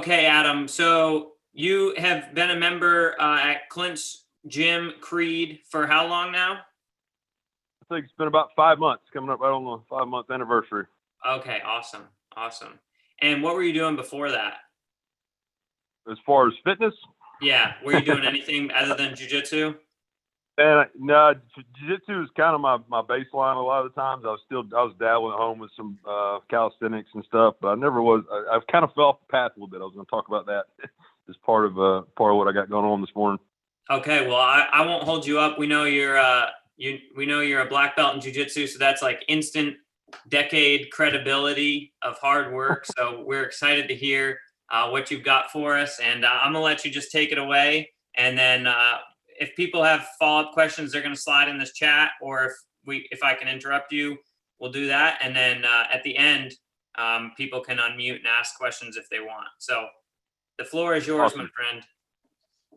Okay, Adam. So you have been a member at Clint's Gym Creed for how long now? I think it's been about 5 months, coming up right on the 5 month anniversary. Okay, awesome. Awesome. And what were you doing before that? As far as fitness, Yeah, were you doing anything other than jujitsu? and no, jiu-jitsu is kind of my baseline. A lot of the times, I was dabbling at home with some calisthenics and stuff, but I never was. I've kind of fell off the path a little bit. I was going to talk about that as part of what I got going on this morning. Okay, well I won't hold you up. We know you're a black belt in jujitsu, so that's like instant decade credibility of hard work. So we're excited to hear what you've got for us, and I'm gonna let you just take it away. And then if people have follow up questions, they're gonna slide in this chat, or if I can interrupt you, we'll do that. And then at the end, people can unmute and ask questions if they want. So the floor is yours, my Awesome. friend.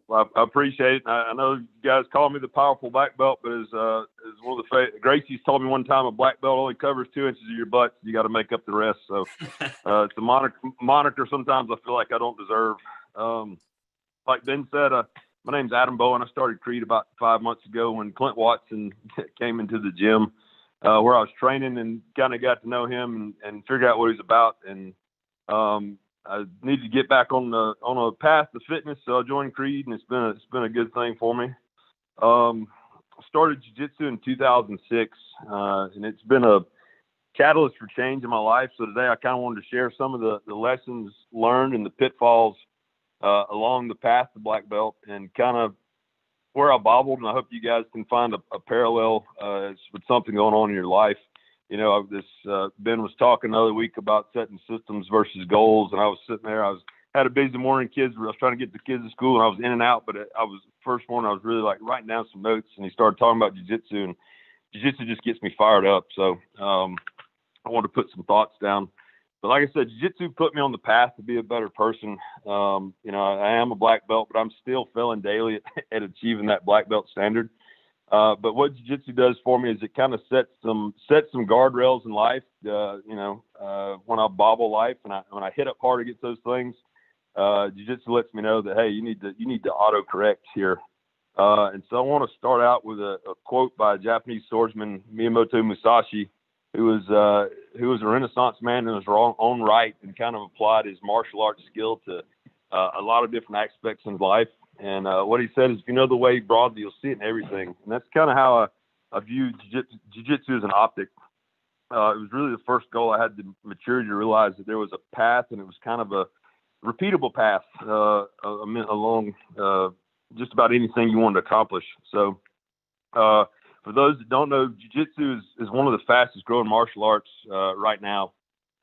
Well, I appreciate it. I know you guys call me the powerful black belt, but as one of the Gracie's told me one time, a black belt only covers 2 inches of your butt. You got to make up the rest. So it's a moniker. Sometimes I feel like I don't deserve. Like Ben said, my name's Adam Bowen. I started Creed about 5 months ago when Clint Watson came into the gym where I was training, and kind of got to know him and figure out what he's about. And I need to get back on a path to fitness, so I joined Creed, and it's been a good thing for me. I started jiu-jitsu in 2006, and it's been a catalyst for change in my life. So today I kind of wanted to share some of the lessons learned and the pitfalls along the path to black belt, and kind of where I bobbled. And I hope you guys can find a parallel with something going on in your life. You know, Ben was talking the other week about setting systems versus goals, and I was sitting there. Had a busy morning. I was trying to get the kids to school, and I was in and out. But I was first morning. I was really like writing down some notes, and he started talking about jiu-jitsu, and jiu-jitsu just gets me fired up. So I wanted to put some thoughts down. But like I said, jiu-jitsu put me on the path to be a better person. You know, I am a black belt, but I'm still failing daily at achieving that black belt standard. But what jiu-jitsu does for me is it kind of sets some guardrails in life. When I bobble life and when I hit up hard against those things, jiu-jitsu lets me know that, hey, you need to auto-correct here. And so I want to start out with a quote by a Japanese swordsman, Miyamoto Musashi, who was a Renaissance man in his own right, and kind of applied his martial arts skill to a lot of different aspects in life. And what he said is, if you know the way broadly, you'll see it in everything. And that's kind of how I view jiu-jitsu as an optic. It was really the first goal. I had the maturity to realize that there was a path, and it was kind of a repeatable path along just about anything you wanted to accomplish. So for those that don't know, jiu-jitsu is one of the fastest growing martial arts right now.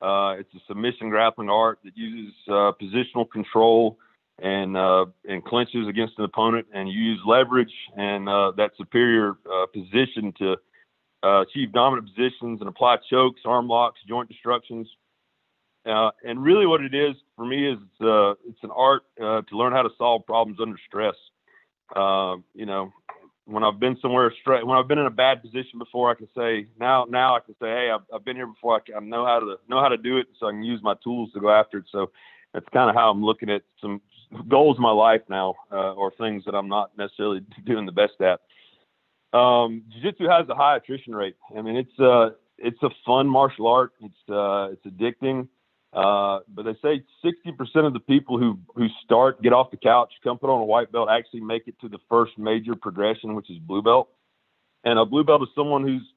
It's a submission grappling art that uses positional control and clinches against an opponent, and you use leverage and that superior position to achieve dominant positions and apply chokes, arm locks, joint destructions. And really what it is for me is it's an art to learn how to solve problems under stress. When I've been when I've been in a bad position before, I can say now I can say, hey, I've been here before. I know how to do it, so I can use my tools to go after it. So that's kind of how I'm looking at some goals in my life now, or things that I'm not necessarily doing the best at. Jiu-jitsu has a high attrition rate. I mean, it's a fun martial art. It's addicting. But they say 60% of the people who get off the couch, come put on a white belt, actually make it to the first major progression, which is blue belt. And a blue belt is someone who's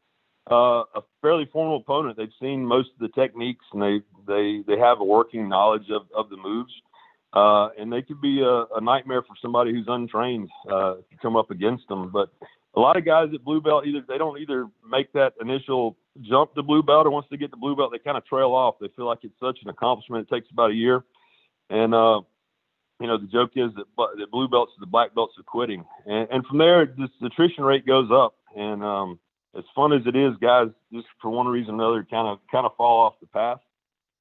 a fairly formal opponent. They've seen most of the techniques, and they have a working knowledge of the moves. And they could be a nightmare for somebody who's untrained to come up against them. But a lot of guys at blue belt, they don't make that initial jump to blue belt, or once they get to blue belt, they kind of trail off. They feel like it's such an accomplishment. It takes about a year. And, the joke is that blue belts are the black belts of quitting. And from there, this attrition rate goes up. And as fun as it is, guys, just for one reason or another, kind of fall off the path.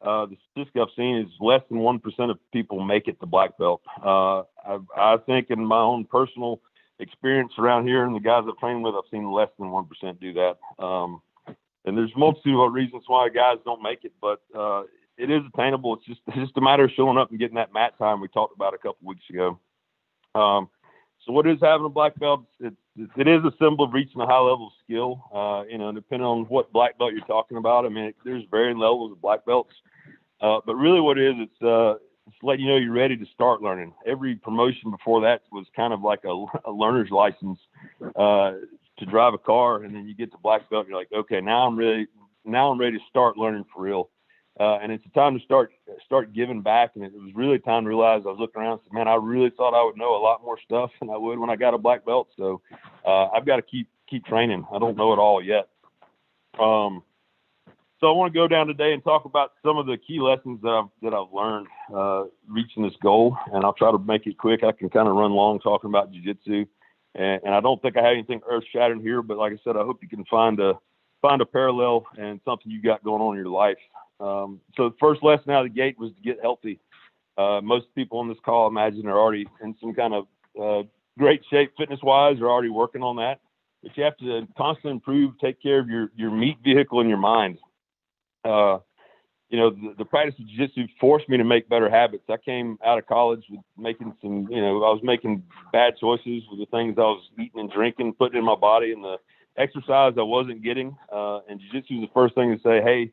The statistic I've seen is less than 1% of people make it to black belt. I think in my own personal experience around here and the guys I've trained with, I've seen less than 1% do that. And there's multitude of reasons why guys don't make it, but it is attainable. It's just a matter of showing up and getting that mat time we talked about a couple weeks ago. So what is having a black belt? It is a symbol of reaching a high level of skill. Depending on what black belt you're talking about. I mean, there's varying levels of black belts. But really what it is, it's letting you know you're ready to start learning. Every promotion before that was kind of like a learner's license to drive a car, and then you get to black belt, and you're like, okay, now I'm ready to start learning for real. And it's a time to start giving back. And it was really time to realize, I was looking around and said, man, I really thought I would know a lot more stuff than I would when I got a black belt. So I've got to keep training. I don't know it all yet. So I want to go down today and talk about some of the key lessons that I've learned reaching this goal. And I'll try to make it quick. I can kind of run long talking about jiu-jitsu. And I don't think I have anything earth-shattering here, but like I said, I hope you can find a parallel and something you got going on in your life. So the first lesson out of the gate was to get healthy. Most people on this call, I imagine, are already in some kind of great shape fitness-wise, are already working on that. But you have to constantly improve, take care of your meat vehicle and your mind. The practice of jiu-jitsu forced me to make better habits. I came out of college with making some, I was making bad choices with the things I was eating and drinking, putting in my body, and the exercise I wasn't getting. And jiu-jitsu is the first thing to say, hey,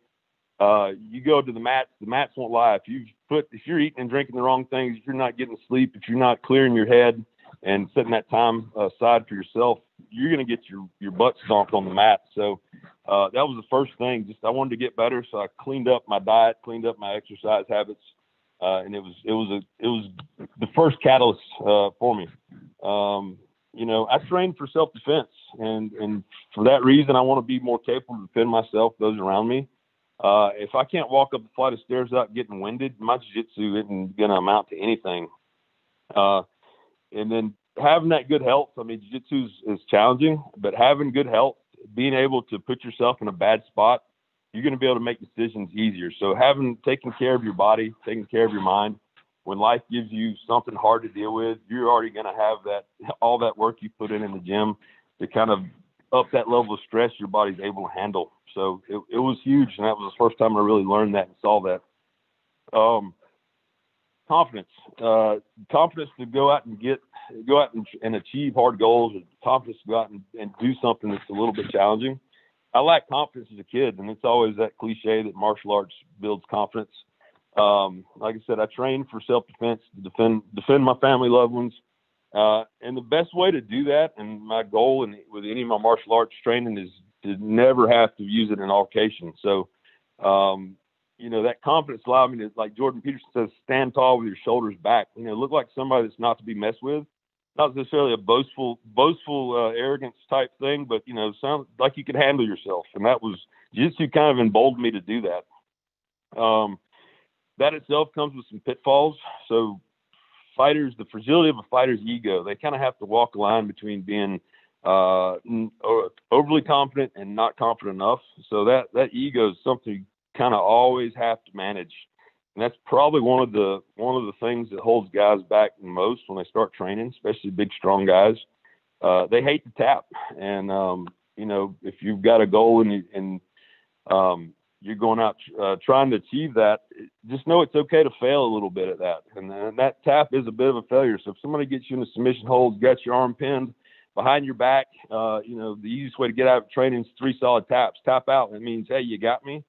you go to the mats won't lie. If you're eating and drinking the wrong things, if you're not getting sleep, if you're not clearing your head and setting that time aside for yourself, you're going to get your butt stomped on the mat. So that was the first thing. Just I wanted to get better, so I cleaned up my diet, cleaned up my exercise habits, and it was the first catalyst for me. I trained for self-defense, and for that reason, I want to be more capable to defend myself, those around me. If I can't walk up a flight of stairs without getting winded, my jiu-jitsu isn't going to amount to anything. And then having that good health, I mean, jiu-jitsu is challenging, but having good health, being able to put yourself in a bad spot, you're going to be able to make decisions easier. So taking care of your body, taking care of your mind, when life gives you something hard to deal with, you're already going to have all that work you put in the gym to kind of up that level of stress your body's able to handle. So it was huge, and that was the first time I really learned that and saw that. Confidence to go out and achieve hard goals, and confidence to go out and do something that's a little bit challenging. I lacked confidence as a kid, and it's always that cliche that martial arts builds confidence. Like I said, I trained for self-defense to defend my family, loved ones. And the best way to do that, and my goal with any of my martial arts training, is to never have to use it in altercation. So, that confidence allowed me to, like Jordan Peterson says, stand tall with your shoulders back. Look like somebody that's not to be messed with. Not necessarily a boastful arrogance type thing, but, sound like you could handle yourself. And that was, jiu-jitsu kind of emboldened me to do that. That itself comes with some pitfalls. So the fragility of a fighter's ego, they kind of have to walk a line between being overly confident and not confident enough. So that ego is something you kind of always have to manage. And that's probably one of the things that holds guys back the most when they start training, especially big, strong guys. They hate to tap. And, if you've got a goal and you're going out trying to achieve that, just know it's okay to fail a little bit at that. And that tap is a bit of a failure. So if somebody gets you in a submission hold, got your arm pinned behind your back, the easiest way to get out of training is 3 solid taps. Tap out. That means, hey, you got me.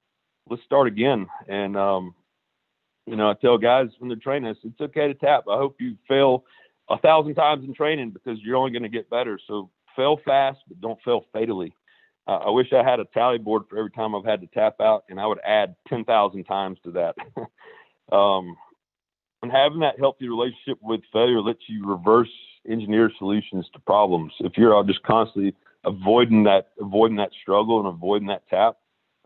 Let's start again. And, I tell guys when they're training, it's okay to tap. I hope you fail 1,000 times in training because you're only going to get better. So fail fast, but don't fail fatally. I wish I had a tally board for every time I've had to tap out, and I would add 10,000 times to that. And having that healthy relationship with failure lets you reverse engineer solutions to problems. If you're just constantly avoiding that struggle and avoiding that tap,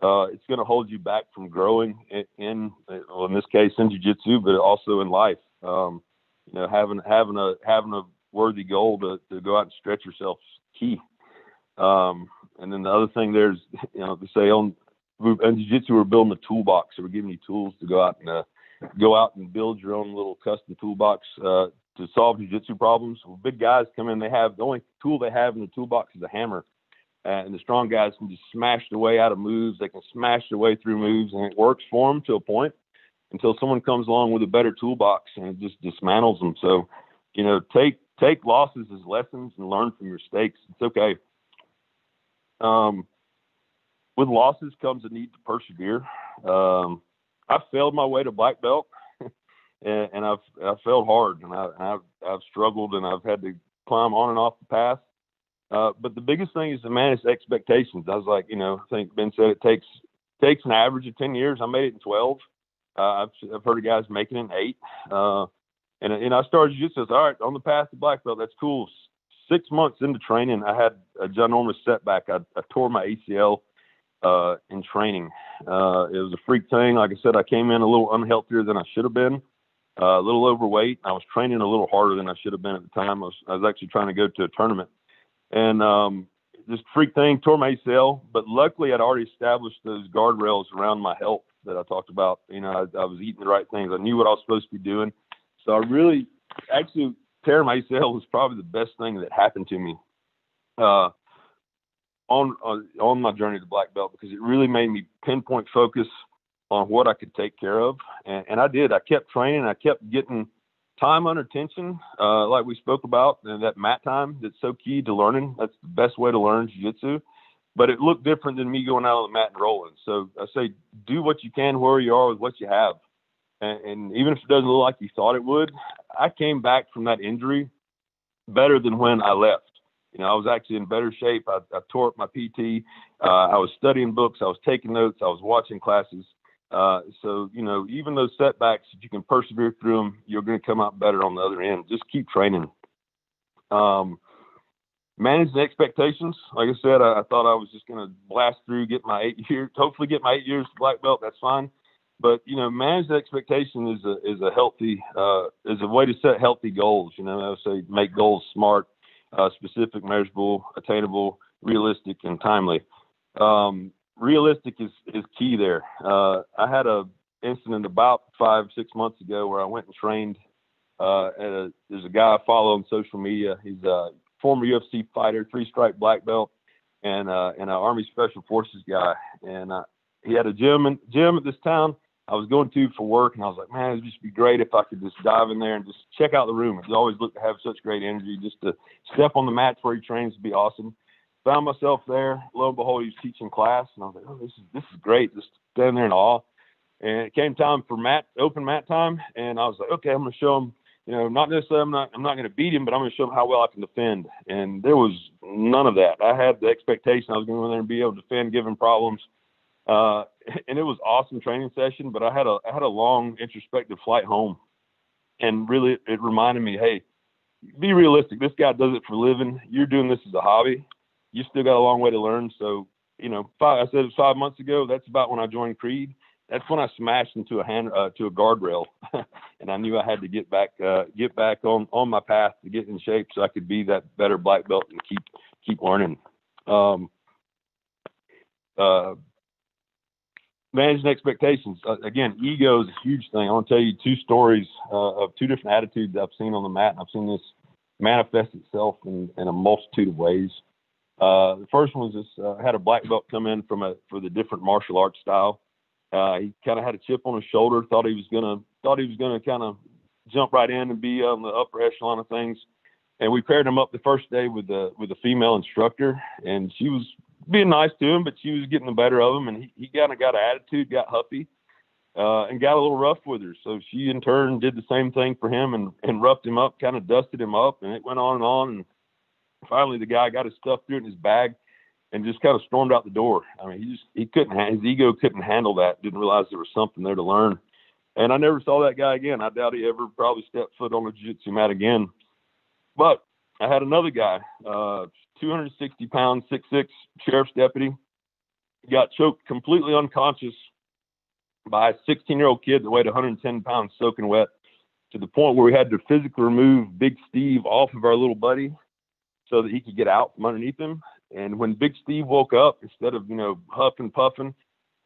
it's going to hold you back from growing in this case in jiu-jitsu, but also in life. Having a worthy goal to go out and stretch yourself is key. And then the other thing there's, to say in jiu-jitsu, we're building a toolbox. So we're giving you tools to go out and build your own little custom toolbox to solve jiu-jitsu problems. When big guys come in, the only tool they have in the toolbox is a hammer. And the strong guys can just smash their way out of moves. They can smash their way through moves, and it works for them to a point. until someone comes along with a better toolbox and it just dismantles them. So, take losses as lessons and learn from your mistakes. It's okay. With losses comes a need to persevere. I failed my way to black belt, and I've failed hard, and I've struggled, and I've had to climb on and off the path. But the biggest thing is to manage expectations. I was like, I think Ben said it takes an average of 10 years. I made it in 12. I've heard of guys making it in 8. And I started jiu-jitsu. All right, on the path to black belt. That's cool. 6 months into training, I had a ginormous setback. I tore my ACL in training. It was a freak thing. Like I said, I came in a little unhealthier than I should have been, a little overweight. I was training a little harder than I should have been at the time. I was actually trying to go to a tournament. And this freak thing, tore my ACL. But luckily, I'd already established those guardrails around my health that I talked about. I was eating the right things. I knew what I was supposed to be doing. So I really, actually, tearing my ACL was probably the best thing that happened to me on my journey to black belt, because it really made me pinpoint focus on what I could take care of. And I did. I kept training. I kept getting time under tension, like we spoke about, and that mat time that's so key to learning. That's the best way to learn jiu-jitsu. But it looked different than me going out on the mat and rolling. So I say, do what you can where you are with what you have. And even if it doesn't look like you thought it would, I came back from that injury better than when I left. I was actually in better shape. I tore up my PT. I was studying books. I was taking notes. I was watching classes. So, even those setbacks, if you can persevere through them, you're going to come out better on the other end. Just keep training. Manage the expectations. Like I said, I thought I was just going to blast through, hopefully get my 8 years to black belt. That's fine. But, manage the expectation is a healthy, is a way to set healthy goals. I would say make goals smart, specific, measurable, attainable, realistic, and timely. Realistic is key there. I had a incident about 5-6 months ago where I went and trained. There's a guy I follow on social media. He's a former UFC fighter, 3-stripe black belt, and an Army Special Forces guy. And he had a gym at this town I was going to for work, and I was like, man, it'd just be great if I could just dive in there and just check out the room. It always looked to have such great energy. Just to step on the mats where he trains would be awesome. Found myself there. Lo and behold, he was teaching class, and I was like, oh, this is great. Just standing there in awe. And it came time for open mat time, and I was like, okay, I'm going to show him. Not necessarily I'm not going to beat him, but I'm going to show him how well I can defend. And there was none of that. I had the expectation I was going to go in there and be able to defend, give him problems. And it was awesome training session, but I had a long introspective flight home, and really it reminded me, hey, be realistic. This guy does it for a living. You're doing this as a hobby. You still got a long way to learn. So, I said it was 5 months ago. That's about when I joined Creed. That's when I smashed into to a guardrail, and I knew I had to get back on my path to get in shape so I could be that better black belt and keep learning. Managing expectations. Again, ego is a huge thing. I want to tell you 2 stories of 2 different attitudes I've seen on the mat. And I've seen this manifest itself in a multitude of ways. The first one was I had a black belt come in for the different martial arts style. He kind of had a chip on his shoulder. Thought he was gonna kind of jump right in and be on the upper echelon of things. And we paired him up the first day with a female instructor, and she was being nice to him, but she was getting the better of him, and he kind of got an attitude, got huffy, and got a little rough with her. So she in turn did the same thing for him and roughed him up, kind of dusted him up, and it went on and on. And finally the guy got his stuff, threw it in his bag, and just kind of stormed out the door. I mean, his ego couldn't handle that, didn't realize there was something there to learn. And I never saw that guy again. I doubt he ever probably stepped foot on a jiu-jitsu mat again. But I had another guy, 260 pounds, 6'6", sheriff's deputy, got choked completely unconscious by a 16-year-old kid that weighed 110 pounds soaking wet, to the point where we had to physically remove Big Steve off of our little buddy so that he could get out from underneath him. And when Big Steve woke up, instead of, huffing, puffing,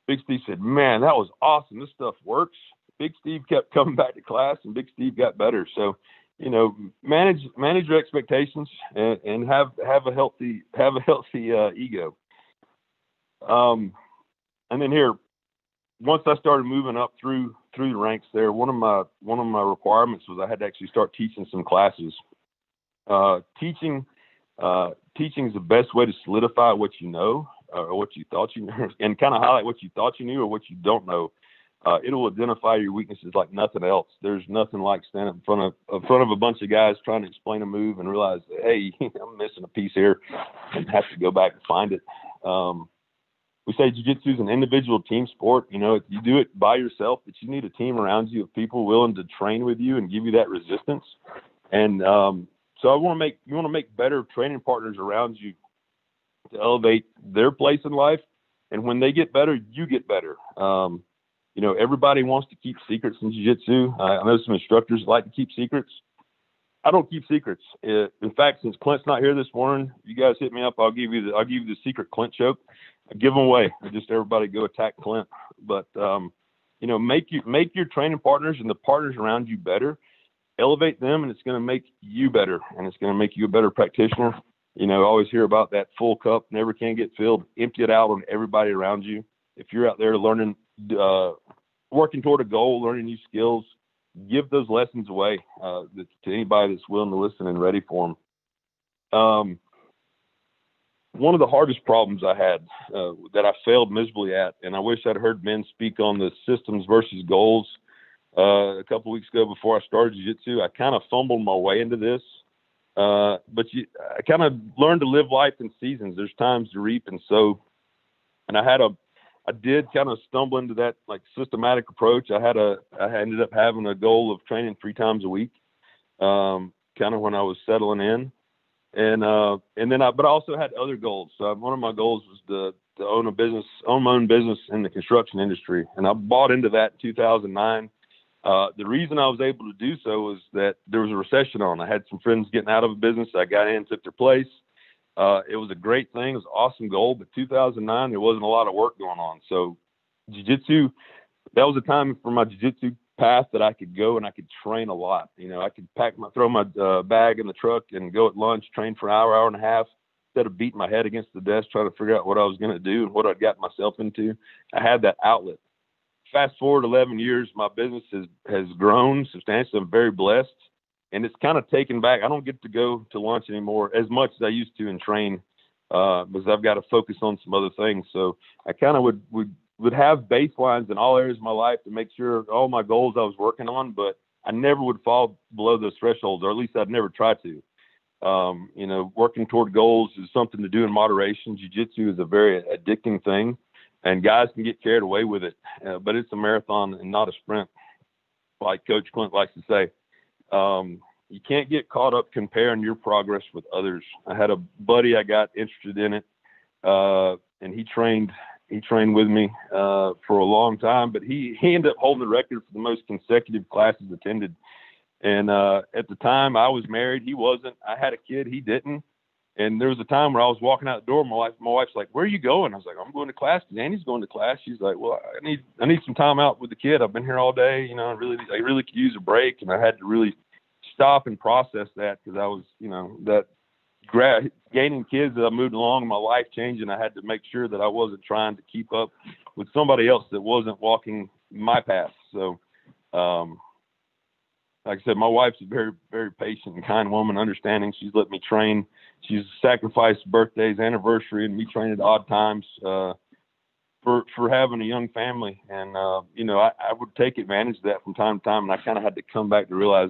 Big Steve said, man, that was awesome. This stuff works. Big Steve kept coming back to class, and Big Steve got better. So, manage your expectations and have a healthy ego. And then here, once I started moving up through through the ranks there, one of my requirements was I had to actually start teaching some classes. Teaching is the best way to solidify what you know, or what you thought you knew, and kind of highlight what you thought you knew or what you don't know. It'll identify your weaknesses like nothing else. There's nothing like standing in front of a bunch of guys trying to explain a move and realize that, hey, I'm missing a piece here, and have to go back and find it. We say jiu-jitsu is an individual team sport. You know, you do it by yourself, but you need a team around you of people willing to train with you and give you that resistance. And so you want to make better training partners around you to elevate their place in life. And when they get better, you get better. You know, everybody wants to keep secrets in jiu-jitsu. I know some instructors like to keep secrets. I don't keep secrets. In fact, since Clint's not here this morning, you guys hit me up. I'll give you the secret Clint choke. I give them away. Just everybody go attack Clint. But you know, make your training partners and the partners around you better. Elevate them, and it's going to make you better, and it's going to make you a better practitioner. You know, I always hear about that full cup never can get filled. Empty it out on everybody around you. If you're out there learning, working toward a goal, learning new skills, give those lessons away to anybody that's willing to listen and ready for them. One of the hardest problems I had that I failed miserably at, and I wish I'd heard Ben speak on the systems versus goals a couple of weeks ago before I started jiu-jitsu. I kind of fumbled my way into this, but I kind of learned to live life in seasons. There's times to reap and sow, and I did kind of stumble into that like systematic approach. I ended up having a goal of training 3 times a week, kind of when I was settling in. But I also had other goals. So one of my goals was to own my own business in the construction industry. And I bought into that in 2009. The reason I was able to do so was that there was a recession on. I had some friends getting out of a business. I got in, took their place. It was a great thing. It was an awesome goal. But 2009, there wasn't a lot of work going on. So jiu-jitsu, that was a time for my jiu-jitsu path that I could go and I could train a lot. You know, I could throw my bag in the truck and go at lunch, train for an hour and a half, instead of beating my head against the desk trying to figure out what I was going to do and what I'd got myself into. I had that outlet. Fast forward 11 years, my business has grown substantially. I'm very blessed, and it's kind of taken back. I don't get to go to lunch anymore as much as I used to and train because I've got to focus on some other things. So I kind of would have baselines in all areas of my life to make sure all my goals I was working on, but I never would fall below those thresholds, or at least I'd never try to. You know, working toward goals is something to do in moderation. Jiu-jitsu is a very addicting thing, and guys can get carried away with it, but it's a marathon and not a sprint, like Coach Clint likes to say. You can't get caught up comparing your progress with others. I had a buddy I got interested in it, and he trained with me for a long time, but he ended up holding the record for the most consecutive classes attended. And at the time I was married, he wasn't. I had a kid, he didn't. And there was a time where I was walking out the door. My wife's like, "Where are you going?" I was like, "I'm going to class because Andy's going to class." She's like, "Well, I need some time out with the kid. I've been here all day. You know, I really could use a break." And I had to really stop and process that because I was, you know, that gaining kids as I moved along, my life changing. I had to make sure that I wasn't trying to keep up with somebody else that wasn't walking my path. So, like I said, my wife's a very, very patient and kind woman, understanding. She's let me train. She's sacrificed birthdays, anniversary, and me training at odd times for having a young family. And, you know, I would take advantage of that from time to time. And I kind of had to come back to realize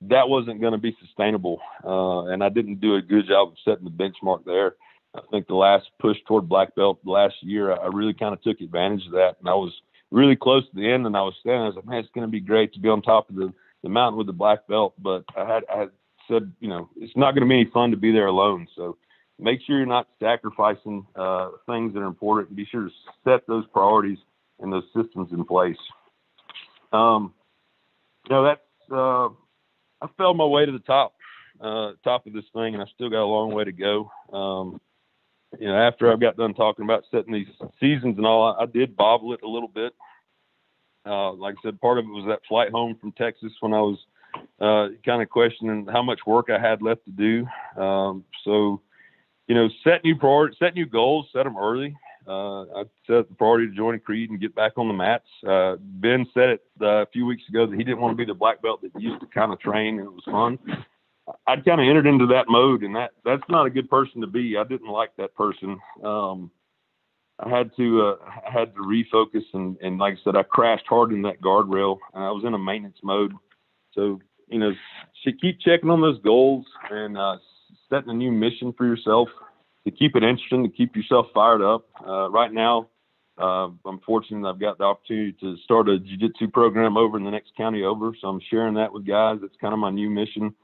that wasn't going to be sustainable. And I didn't do a good job of setting the benchmark there. I think the last push toward black belt last year, I really kind of took advantage of that. And I was really close to the end, and I was like, man, it's going to be great to be on top of the mountain with the black belt. But I had said, you know, it's not going to be any fun to be there alone. So make sure you're not sacrificing things that are important. Be sure to set those priorities and those systems in place. You know, that's, I fell my way to the top of this thing, and I still got a long way to go. You know, after I got done talking about setting these seasons and all, I did bobble it a little bit. Like I said, part of it was that flight home from Texas when I was kind of questioning how much work I had left to do. So, you know, set new priorities, set new goals, set them early. I set the priority to join a creed and get back on the mats. Ben said it a few weeks ago that he didn't want to be the black belt that used to kind of train and it was fun. I'd kind of entered into that mode, and that's not a good person to be. I didn't like that person. I had to refocus, and like I said, I crashed hard in that guardrail, and I was in a maintenance mode. So, keep checking on those goals and setting a new mission for yourself to keep it interesting, to keep yourself fired up. Right now, I'm fortunate I've got the opportunity to start a jiu-jitsu program over in the next county over. So I'm sharing that with guys. It's kind of my new mission.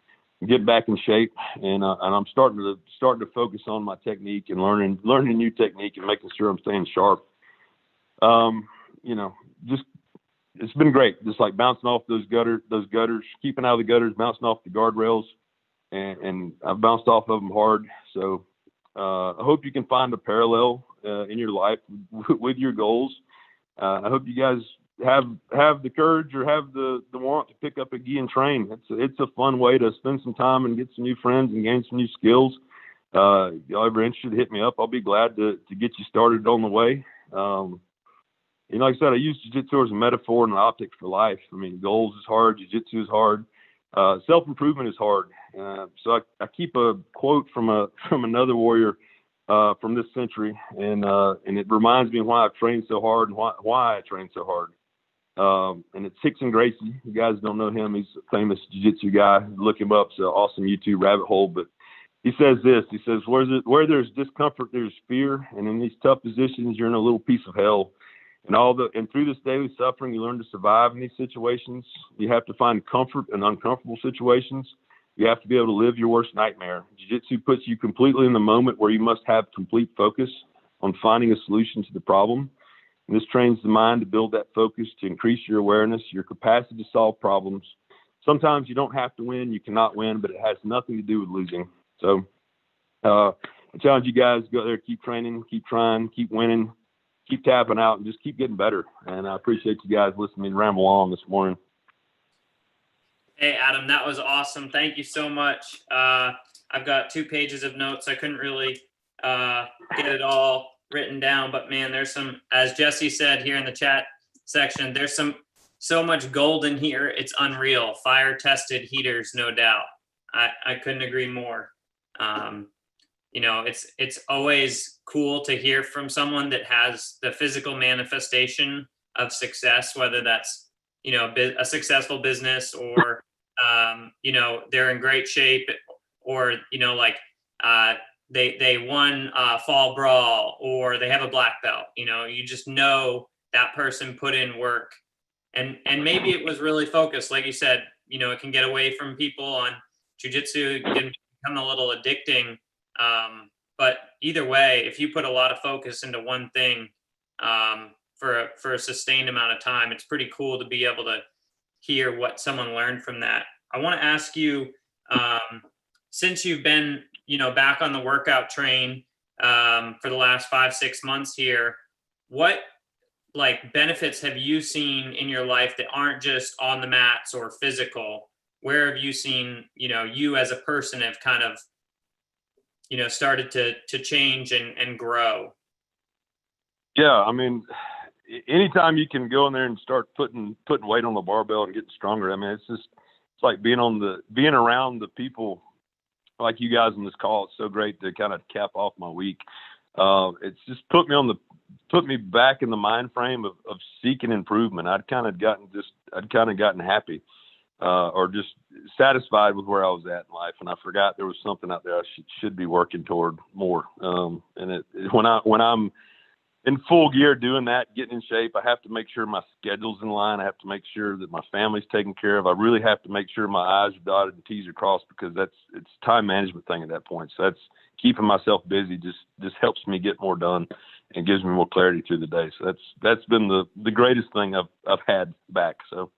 Get back in shape, and I'm starting to focus on my technique and learning new technique and making sure I'm staying sharp. Just it's been great. Just like bouncing off those gutters, keeping out of the gutters, bouncing off the guardrails, and I've bounced off of them hard. So I hope you can find a parallel in your life with your goals. I hope you guys have the courage or have the want to pick up a gi and train. It's a fun way to spend some time and get some new friends and gain some new skills. Y'all ever interested, hit me up. I'll be glad to get you started on the way. Like I said, I use jiu-jitsu as a metaphor and an optic for life. I mean, goals is hard, jiu-jitsu is hard, self-improvement is hard. So I keep a quote from another warrior from this century, and it reminds me why I've trained so hard and why I train so hard. And it's Hickson Gracie. You guys don't know him. He's a famous jiu-jitsu guy. Look him up. It's an awesome YouTube rabbit hole. But he says this. He says, where there's discomfort, there's fear. And in these tough positions, you're in a little piece of hell. And through this daily suffering, you learn to survive in these situations. You have to find comfort in uncomfortable situations. You have to be able to live your worst nightmare. Jiu-jitsu puts you completely in the moment where you must have complete focus on finding a solution to the problem. And this trains the mind to build that focus, to increase your awareness, your capacity to solve problems. Sometimes you don't have to win, you cannot win, but it has nothing to do with losing. So I challenge you guys, go out there, keep training, keep trying, keep winning, keep tapping out, and just keep getting better. And I appreciate you guys listening to me ramble on this morning. Hey, Adam, that was awesome. Thank you so much. I've got 2 pages of notes. I couldn't really get it all written down, but man, there's some, as Jesse said here in the chat section, there's so much gold in here. It's unreal. Fire tested heaters, no doubt. I couldn't agree more. It's always cool to hear from someone that has the physical manifestation of success, whether that's, a successful business or, they're in great shape or, they won fall brawl or they have a black belt. You just know that person put in work, and maybe it was really focused. Like you said, it can get away from people on jiu-jitsu, it can become a little addicting. But either way, if you put a lot of focus into one thing for a sustained amount of time, it's pretty cool to be able to hear what someone learned from that. I want to ask you, since you've been back on the workout train for the last 5-6 months here, what benefits have you seen in your life that aren't just on the mats or physical? Where have you seen, you as a person have kind of, started to change and grow? Yeah, I mean, anytime you can go in there and start putting weight on the barbell and getting stronger, I mean, it's like being around the people like you guys on this call. It's so great to kind of cap off my week. It's just put me back in the mind frame of seeking improvement. I'd kind of gotten happy or just satisfied with where I was at in life, and I forgot there was something out there I should be working toward more. When I'm in full gear doing that, getting in shape, I have to make sure my schedule's in line. I have to make sure that my family's taken care of. I really have to make sure my I's are dotted and T's are crossed, because it's a time management thing at that point. So that's keeping myself busy just helps me get more done and gives me more clarity through the day. So that's been the greatest thing I've had back. So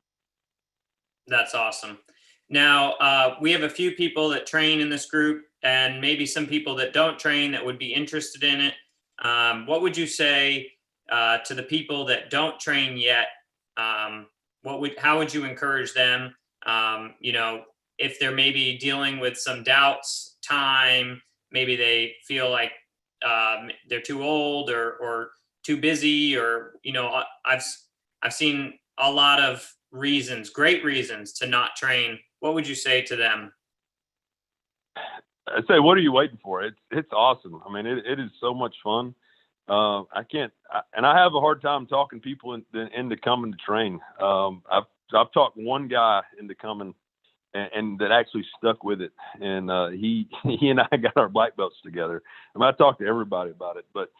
that's awesome. Now, we have a few people that train in this group and maybe some people that don't train that would be interested in it. What would you say to the people that don't train yet? How would you encourage them? If they're maybe dealing with some doubts, time, maybe they feel like they're too old or too busy, or I've seen a lot of reasons, great reasons to not train. What would you say to them? I'd say, what are you waiting for? It's awesome. I mean, it is so much fun. I have a hard time talking people into coming to train. I've talked one guy into coming, and that actually stuck with it. And he and I got our black belts together. I mean, I talked to everybody about it, but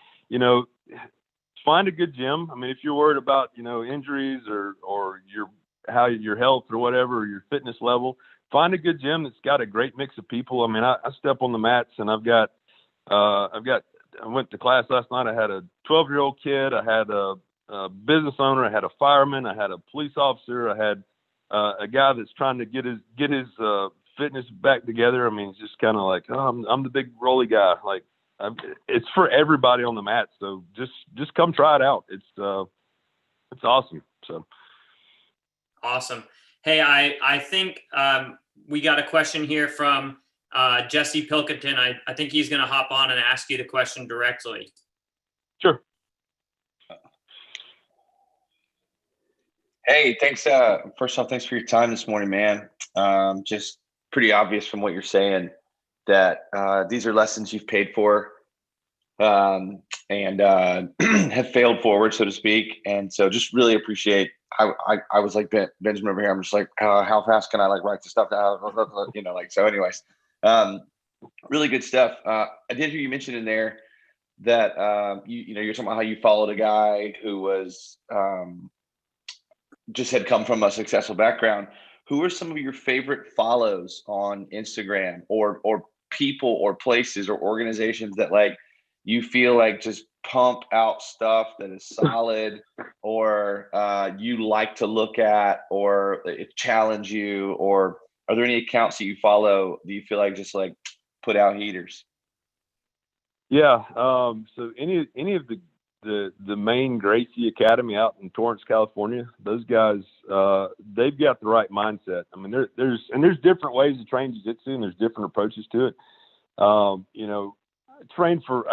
find a good gym. I mean, if you're worried about injuries or your health or whatever, or your fitness level, find a good gym that's got a great mix of people. I mean, I step on the mats, and I went to class last night. I had a 12-year-old kid. I had a business owner. I had a fireman. I had a police officer. I had a guy that's trying to get his fitness back together. I mean, it's just kind of like, oh, I'm the big rolly guy. Like, it's for everybody on the mat. So just come try it out. It's awesome. So awesome. Hey, I think we got a question here from Jesse Pilkington. I think he's going to hop on and ask you the question directly. Sure. Hey, thanks. First off, thanks for your time this morning, man. Just pretty obvious from what you're saying that these are lessons you've paid for and have failed forward, so to speak. And so just really appreciate. I was like Benjamin over here. I'm just like, how fast can I write the stuff down? So anyways, really good stuff. I did hear you mention in there that you're talking about how you followed a guy who was just had come from a successful background. Who are some of your favorite follows on Instagram, or people or places or organizations that you feel like just pump out stuff that is solid, or you like to look at, or it challenge you? Or are there any accounts that you follow that you feel like just put out heaters? Yeah. So any of the main Gracie Academy out in Torrance, California, those guys, they've got the right mindset. I mean, there's different ways to train jiu-jitsu, and there's different approaches to it. I train for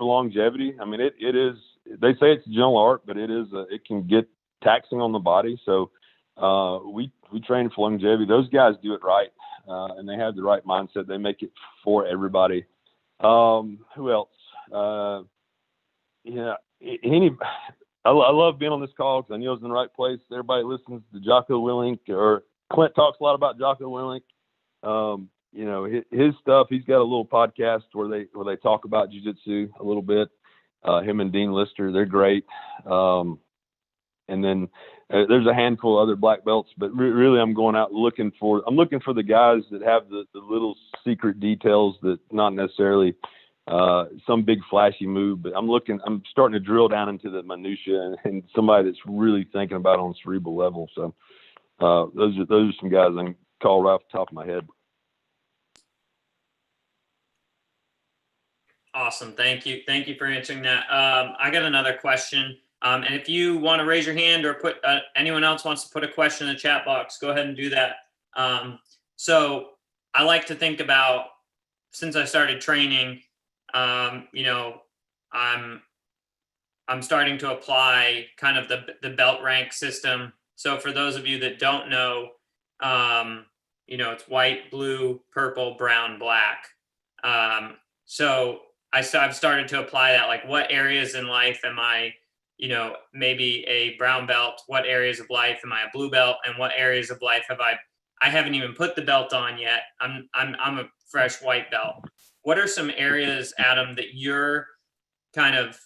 longevity. I mean, it is, they say it's a gentle art, but it can get taxing on the body. So, we train for longevity. Those guys do it right. And they have the right mindset. They make it for everybody. Who else? I love being on this call because I knew I was in the right place. Everybody listens to Jocko Willink, or Clint talks a lot about Jocko Willink. His stuff. He's got a little podcast where they talk about jiu-jitsu a little bit. Him and Dean Lister, they're great. And then there's a handful of other black belts, but really I'm going out looking for the guys that have the little secret details that not necessarily some big flashy move, but I'm starting to drill down into the minutia and somebody that's really thinking about it on a cerebral level. So those are some guys I can call right off the top of my head. Awesome. Thank you. Thank you for answering that. I got another question. And if you want to raise your hand, or put anyone else wants to put a question in the chat box, go ahead and do that. So I like to think about, since I started training, I'm starting to apply kind of the belt rank system. So for those of you that don't know, it's white, blue, purple, brown, black. So I've started to apply that, what areas in life am I, maybe a brown belt? What areas of life am I a blue belt? And what areas of life I haven't even put the belt on yet. I'm a fresh white belt. What are some areas, Adam, that you're kind of,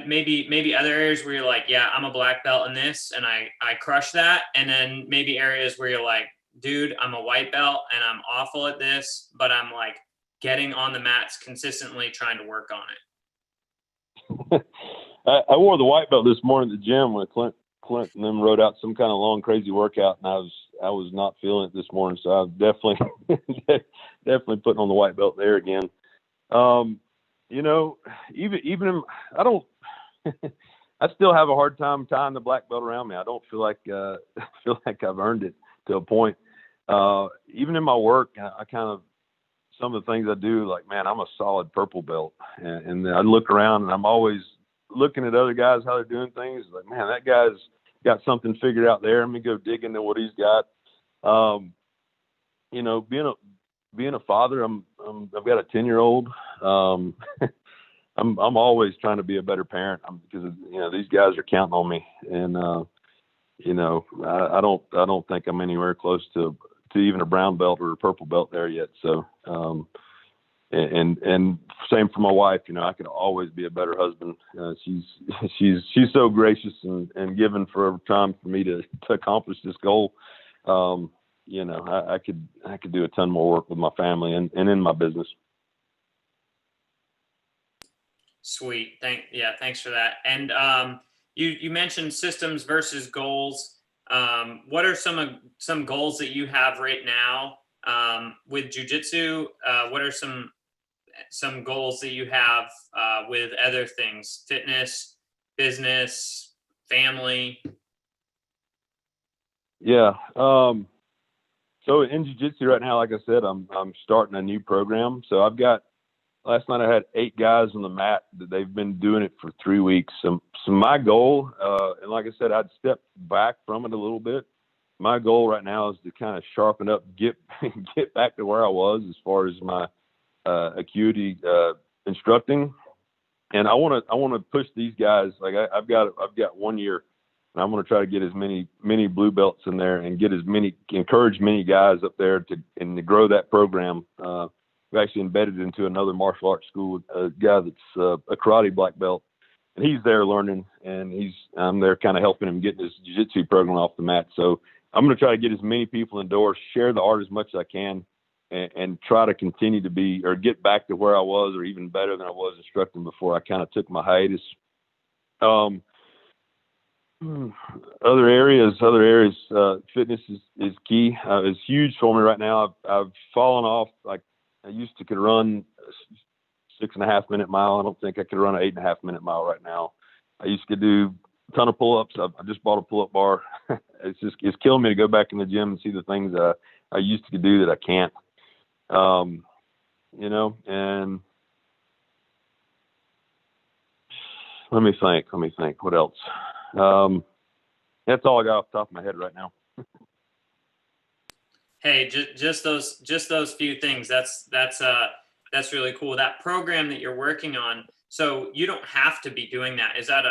maybe other areas where you're like, yeah, I'm a black belt in this and I crush that. And then maybe areas where you're like, dude, I'm a white belt and I'm awful at this, but I'm getting on the mats consistently, trying to work on it. I wore the white belt this morning at the gym when Clint and them wrote out some kind of long, crazy workout, and I was not feeling it this morning. So I'm definitely putting on the white belt there again. Even I still have a hard time tying the black belt around me. I don't feel like I've earned it to a point. Even in my work, I kind of some of the things I do, like, man, I'm a solid purple belt. And then I look around and I'm always looking at other guys, how they're doing things. Like, man, that guy's got something figured out there. Let me go dig into what he's got. You know, being a father, I've got a 10-year-old. I'm always trying to be a better parent because, you know, these guys are counting on me. And, you know, I don't think I'm anywhere close to even a brown belt or a purple belt there yet. So, and same for my wife. You know, I could always be a better husband. She's so gracious and given for time for me to accomplish this goal. You know, I could do a ton more work with my family and in my business. Sweet. Thanks for that. And you mentioned systems versus goals. What are some goals that you have right now with jiu-jitsu? What are some goals that you have with other things, fitness, business, family? Yeah. So in jiu-jitsu right now, like I said, I'm starting a new program. So last night I had 8 guys on the mat that they've been doing it for 3 weeks. So my goal, and like I said, I'd step back from it a little bit. My goal right now is to kind of sharpen up, get back to where I was as far as my acuity instructing. And I want to push these guys. Like I've got 1 year, and I'm going to try to get as many blue belts in there and encourage many guys up there to grow that program. We actually embedded into another martial arts school, a guy that's a karate black belt, and he's there learning, and I'm there kind of helping him get his jiu-jitsu program off the mat. So I'm going to try to get as many people indoors, share the art as much as I can, and try to continue to be or get back to where I was or even better than I was instructing before I kind of took my hiatus. Other areas, fitness is key. It's huge for me right now. I've fallen off. Like I used to could run a 6.5 minute mile. I don't think I could run an 8.5 minute mile right now. I used to do a ton of pull-ups. I just bought a pull-up bar. It's killing me to go back in the gym and see the things I used to do that I can't. You know, and let me think. What else? That's all I got off the top of my head right now. Hey, just those few things. That's really cool. That program that you're working on. So you don't have to be doing that. Is that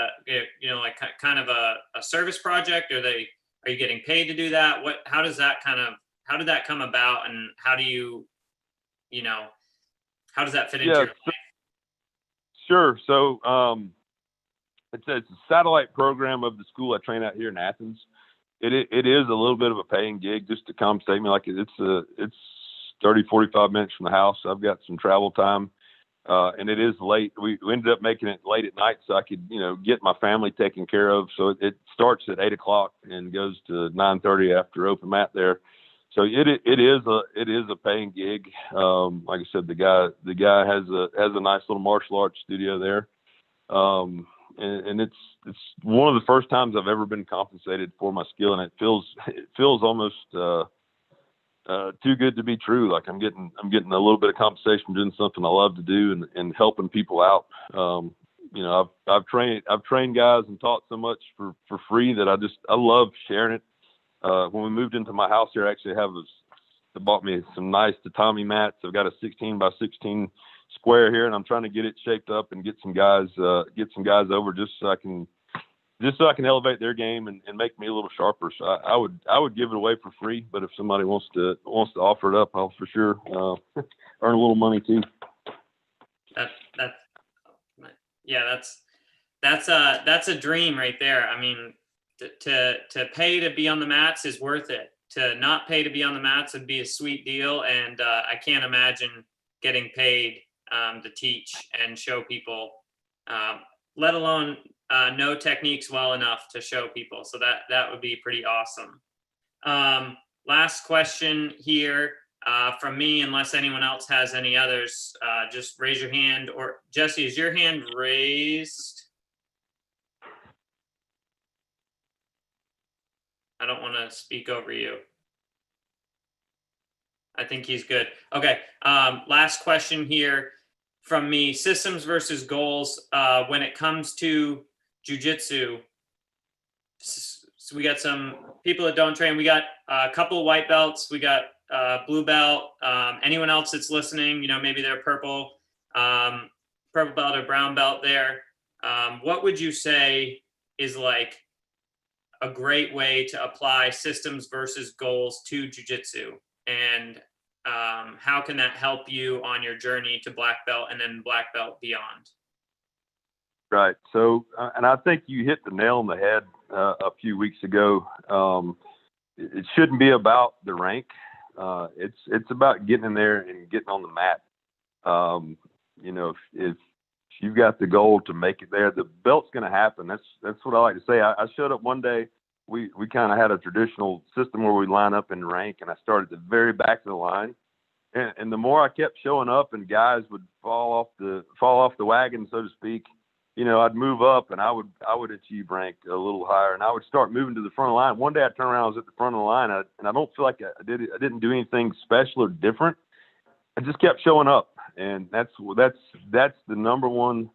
like kind of a service project? Are you getting paid to do that? How did that come about, and how do how does that fit into your life? Sure. So it's a satellite program of the school I train at here in Athens. It is a little bit of a paying gig just to compensate me. Like it's 30, 45 minutes from the house. So I've got some travel time, and it is late. We ended up making it late at night so I could, get my family taken care of. So it starts at 8:00 and goes to 9:30 after open mat there. So it is a paying gig. Like I said, the guy has a nice little martial arts studio there. And it's one of the first times I've ever been compensated for my skill, and it feels almost too good to be true. Like I'm getting a little bit of compensation for doing something I love to do and helping people out. I've trained guys and taught so much for free that I love sharing it. When we moved into my house here, I actually they bought me some nice tatami mats. I've got a 16 by 16 square here, and I'm trying to get it shaped up and get some guys over just so I can elevate their game and make me a little sharper. So I would give it away for free, but if somebody wants to offer it up, I'll for sure earn a little money too. That's a dream right there. I mean, to pay to be on the mats is worth it. To not pay to be on the mats would be a sweet deal, and I can't imagine getting paid to teach and show people, let alone know techniques well enough to show people. So that would be pretty awesome. Last question here from me, unless anyone else has any others. Just raise your hand. Or Jesse, is your hand raised? I don't want to speak over you. I think he's good. Okay. Last question here from me. Systems versus goals. When it comes to jujitsu, so we got some people that don't train. We got a couple of white belts. We got blue belt. Anyone else that's listening, maybe they're purple belt or brown belt there. What would you say is like a great way to apply systems versus goals to jujitsu? And how can that help you on your journey to black belt and then black belt beyond? Right. So, and I think you hit the nail on the head a few weeks ago. It shouldn't be about the rank. It's about getting in there and getting on the mat. If you've got the goal to make it there, the belt's going to happen. That's what I like to say. I showed up one day. We kind of had a traditional system where we line up in rank, and I started at the very back of the line. And the more I kept showing up, and guys would fall off the wagon, so to speak, I'd move up and I would achieve rank a little higher, and I would start moving to the front of the line. One day I turned around, I was at the front of the line, and I don't feel like I didn't do anything special or different. I just kept showing up, and that's the number one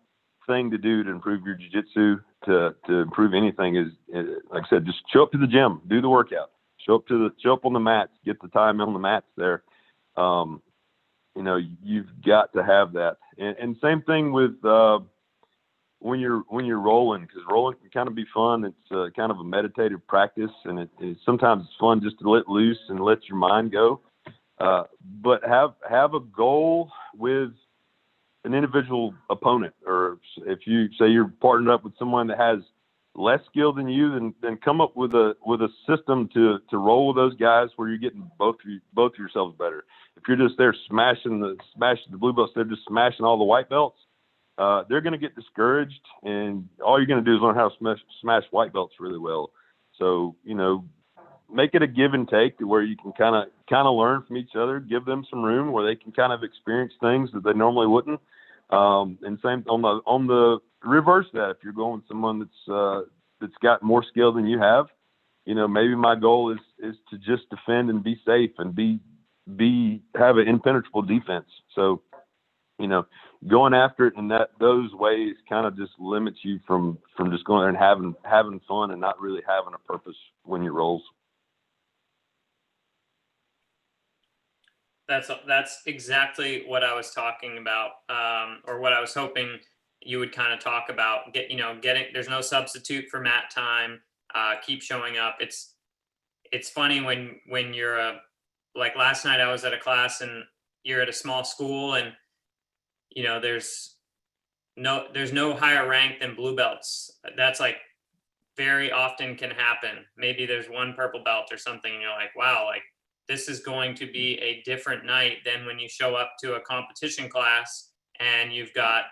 thing to do to improve your jiu-jitsu, to improve anything is, like I said, just show up to the gym, do the workout, show up on the mats, get the time on the mats there. You've got to have that, and same thing with when you're rolling, because rolling can kind of be fun. It's kind of a meditative practice, and sometimes it's fun just to let loose and let your mind go. But have a goal with an individual opponent, or if you say you're partnered up with someone that has less skill than you, then come up with a system to roll with those guys where you're getting both of yourselves better. If you're just there smashing the blue belts, they're just smashing all the white belts. They're going to get discouraged, and all you're going to do is learn how to smash white belts really well. So, make it a give and take to where you can kind of learn from each other, give them some room where they can kind of experience things that they normally wouldn't. And same on the reverse of that, if you're going with someone that's got more skill than you have, maybe my goal is to just defend and be safe and have an impenetrable defense. So, going after it in those ways kind of just limits you from just going there and having fun and not really having a purpose when you rolls. That's exactly what I was talking about, or what I was hoping you would kind of talk about. There's no substitute for mat time. Keep showing up. It's funny when you're like last night I was at a class and you're at a small school, and there's no higher rank than blue belts. That's like very often can happen. Maybe there's one purple belt or something, and you're like, wow, like this is going to be a different night than when you show up to a competition class and you've got,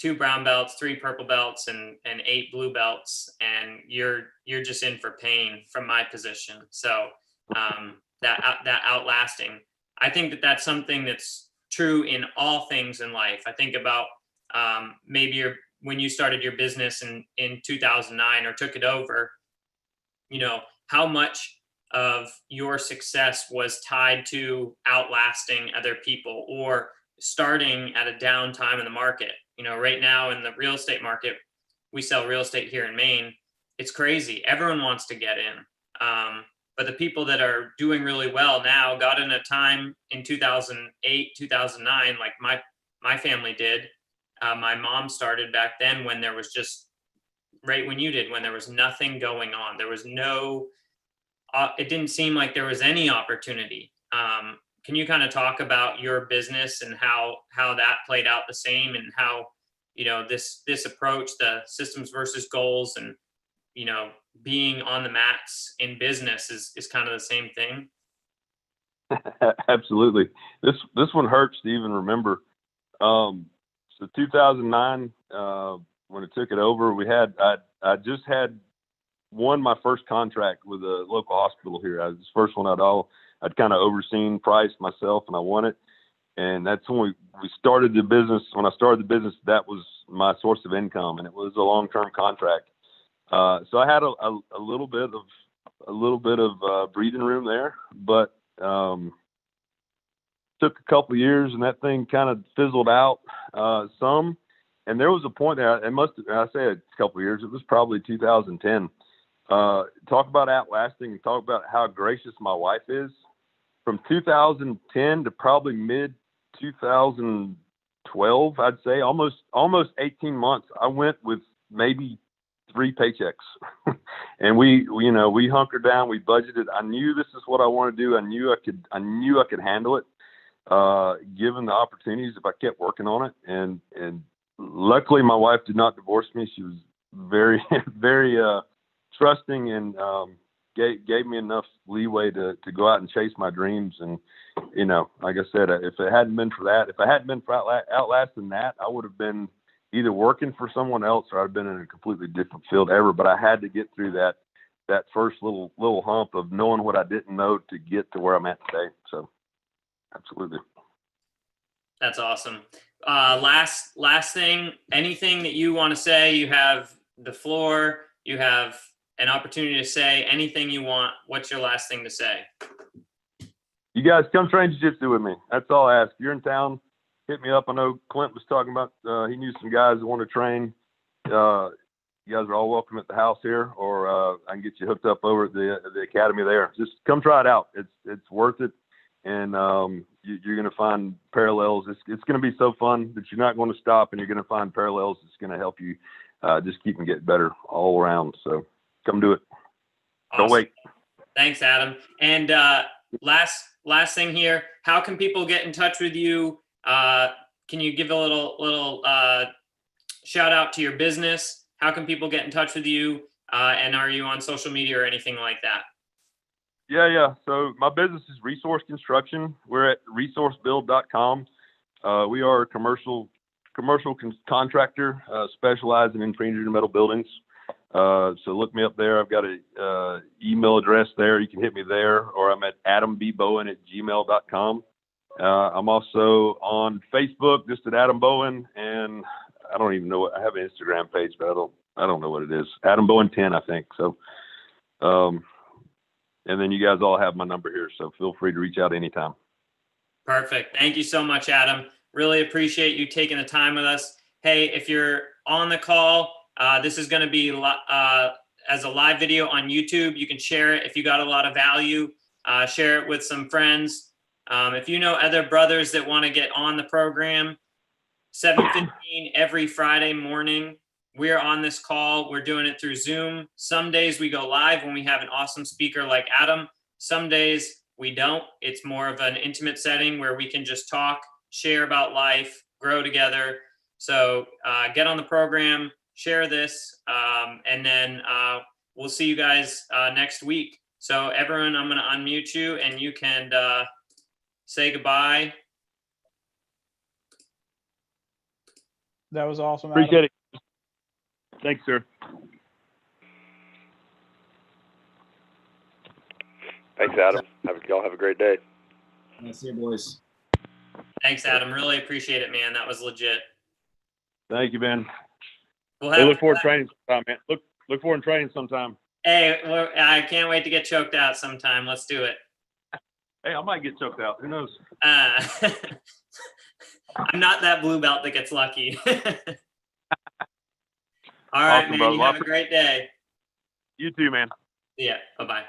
2 brown belts, 3 purple belts, and 8 blue belts, and you're just in for pain from my position. So that outlasting, I think that's something that's true in all things in life. I think about maybe when you started your business in 2009 or took it over, how much of your success was tied to outlasting other people or starting at a down time in the market. Right now in the real estate market, we sell real estate here in Maine. It's crazy. Everyone wants to get in. But the people that are doing really well now got in a time in 2008, 2009, like my family did. My mom started back then when there was just right when you did, when there was nothing going on. There was it didn't seem like there was any opportunity. Can you kind of talk about your business and how that played out the same, and how, this approach, the systems versus goals, and, being on the mats in business is kind of the same thing? Absolutely. This one hurts to even remember. So 2009, when I took it over, I just had won my first contract with a local hospital here. It was the first one I'd kind of overseen, priced myself, and I won it. And that's when we started the business. When I started the business, that was my source of income, and it was a long-term contract. So I had a little bit of breathing room there, but Took a couple of years, and that thing kind of fizzled out some. And there was a point there, I say a couple of years, it was probably 2010. Talk about outlasting and talk about how gracious my wife is. From 2010 to probably mid 2012, I'd say almost 18 months, I went with maybe 3 paychecks. And we hunkered down, we budgeted. I knew this is what I want to do. I knew I could handle it, given the opportunities if I kept working on it. And luckily my wife did not divorce me. She was very, very, trusting, and, gave me enough leeway to go out and chase my dreams. And, like I said, if it hadn't been for that, if I hadn't been for outlasting that, I would have been either working for someone else or I'd been in a completely different field ever. But I had to get through that first little hump of knowing what I didn't know to get to where I'm at today. So absolutely. That's awesome. Last thing, anything that you want to say, you have the floor, you have an opportunity to say anything you want. What's your last thing to say? You guys come train jiu-jitsu with me. That's all I ask. If you're in town, hit me up. I know Clint was talking about, he knew some guys that want to train. You guys are all welcome at the house here, or I can get you hooked up over at the academy there. Just come try it out. It's worth it. And you're going to find parallels. It's going to be so fun that you're not going to stop, and you're going to find parallels that's going to help you just keep and get better all around. So come do it. Awesome. Don't wait. Thanks, Adam. And last thing here, how can people get in touch with you? Can you give a little shout out to your business? How can people get in touch with you? And are you on social media or anything like that? Yeah. So my business is Resource Construction. We're at resourcebuild.com. We are a commercial contractor specializing in pre-engineered metal buildings. So look me up there. I've got a email address there. You can hit me there, or I'm at adambbowen@gmail.com. I'm also on Facebook, just at Adam Bowen, and I don't even know I have an Instagram page, but I don't know what it is. Adam Bowen 10, I think. So, and then you guys all have my number here, so feel free to reach out anytime. Perfect. Thank you so much, Adam. Really appreciate you taking the time with us. Hey, if you're on the call, this is going to be as a live video on YouTube. You can share it if you got a lot of value. Share it with some friends. If you know other brothers that want to get on the program, 7:15 every Friday morning, we're on this call. We're doing it through Zoom. Some days we go live when we have an awesome speaker like Adam. Some days we don't. It's more of an intimate setting where we can just talk, share about life, grow together. So get on the program, share this, and then we'll see you guys next week. So everyone, I'm going to unmute you, and you can say goodbye. That was awesome, Adam. Appreciate it. Thanks, sir. Thanks, Adam. Y'all have a great day. See you, boys. Thanks, Adam. Really appreciate it, man. That was legit. Thank you, Ben. We'll look forward to training sometime, man. Look forward to training sometime. Hey, I can't wait to get choked out sometime. Let's do it. Hey, I might get choked out. Who knows? I'm not that blue belt that gets lucky. All right, Awesome, man. brother. You have a great day. You too, man. Yeah. Bye-bye.